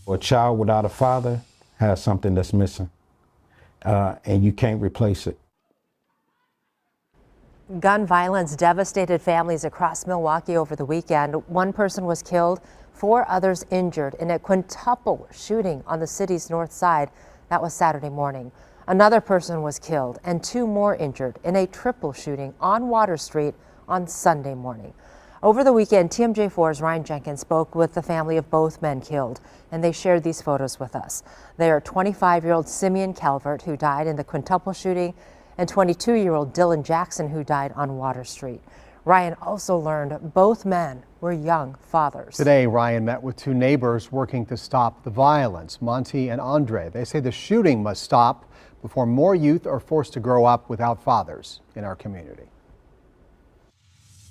A child without a father has something that's missing, and you can't replace it. Gun violence devastated families across Milwaukee over the weekend. One person was killed, 4 others injured in a quintuple shooting on the city's north side. That was Saturday morning. Another person was killed and 2 more injured in a triple shooting on Water Street on Sunday morning. Over the weekend, TMJ4's Ryan Jenkins spoke with the family of both men killed, and they shared these photos with us. They are 25-year-old Simeon Calvert, who died in the quintuple shooting, and 22-year-old Dylan Jackson, who died on Water Street. Ryan also learned both men were young fathers. Today, Ryan met with 2 neighbors working to stop the violence, Monte and Andre. They say the shooting must stop before more youth are forced to grow up without fathers in our community.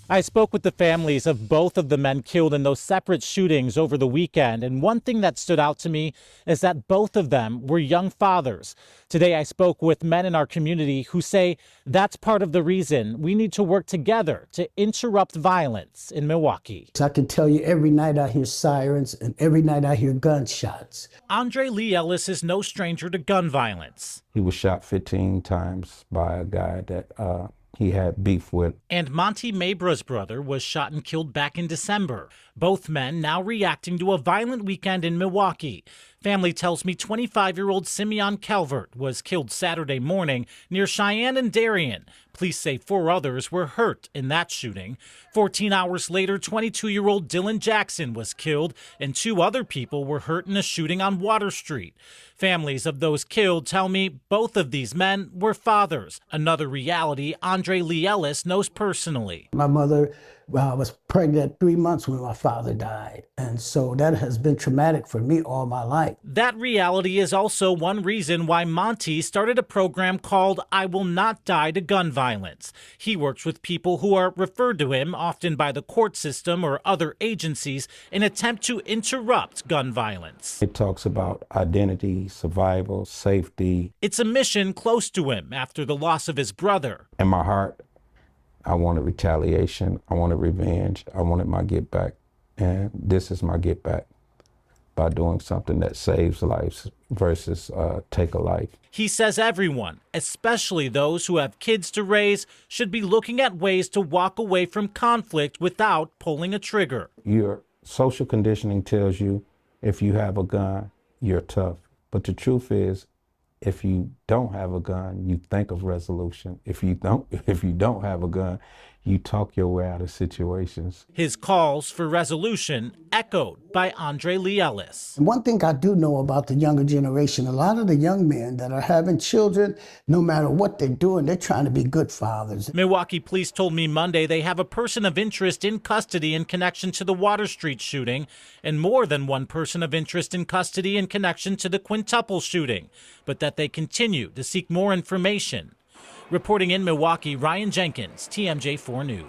I spoke with the families of both of the men killed in those separate shootings over the weekend, and one thing that stood out to me is that both of them were young fathers. Today I spoke with men in our community who say that's part of the reason we need to work together to interrupt violence in Milwaukee. I can tell you every night I hear sirens and every night I hear gunshots. Andre Lee Ellis is no stranger to gun violence. He was shot 15 times by a guy that he had beef with. And Monte Mabra's brother was shot and killed back in December. Both men now reacting to a violent weekend in Milwaukee. Family tells me 25-year-old Simeon Calvert was killed Saturday morning near Cheyenne and Darien. Police say 4 others were hurt in that shooting. 14 hours later, 22-year-old Dylan Jackson was killed and 2 other people were hurt in a shooting on Water Street. Families of those killed tell me both of these men were fathers, another reality Andre Lee Ellis knows personally. My mother was pregnant at 3 months when my father died, and so that has been traumatic for me all my life. That reality is also one reason why Monte started a program called I Will Not Die to Gun Violence. He works with people who are referred to him, often by the court system or other agencies, in an attempt to interrupt gun violence. It talks about identity, survival, safety. It's a mission close to him after the loss of his brother. In my heart, I wanted retaliation, I wanted revenge, I wanted my get back. And this is my get back, by doing something that saves lives versus take a life. He says everyone, especially those who have kids to raise, should be looking at ways to walk away from conflict without pulling a trigger. Your social conditioning tells you if you have a gun, you're tough. But the truth is, if you don't have a gun, you think of resolution. If you don't have a gun, you talk your way out of situations. His calls for resolution echoed by Andre Lee Ellis. One thing I do know about the younger generation, a lot of the young men that are having children, no matter what they're doing, they're trying to be good fathers. Milwaukee police told me Monday they have a person of interest in custody in connection to the Water Street shooting, and more than one person of interest in custody in connection to the quintuple shooting, but that they continue to seek more information. Reporting in Milwaukee, Ryan Jenkins, TMJ4 News.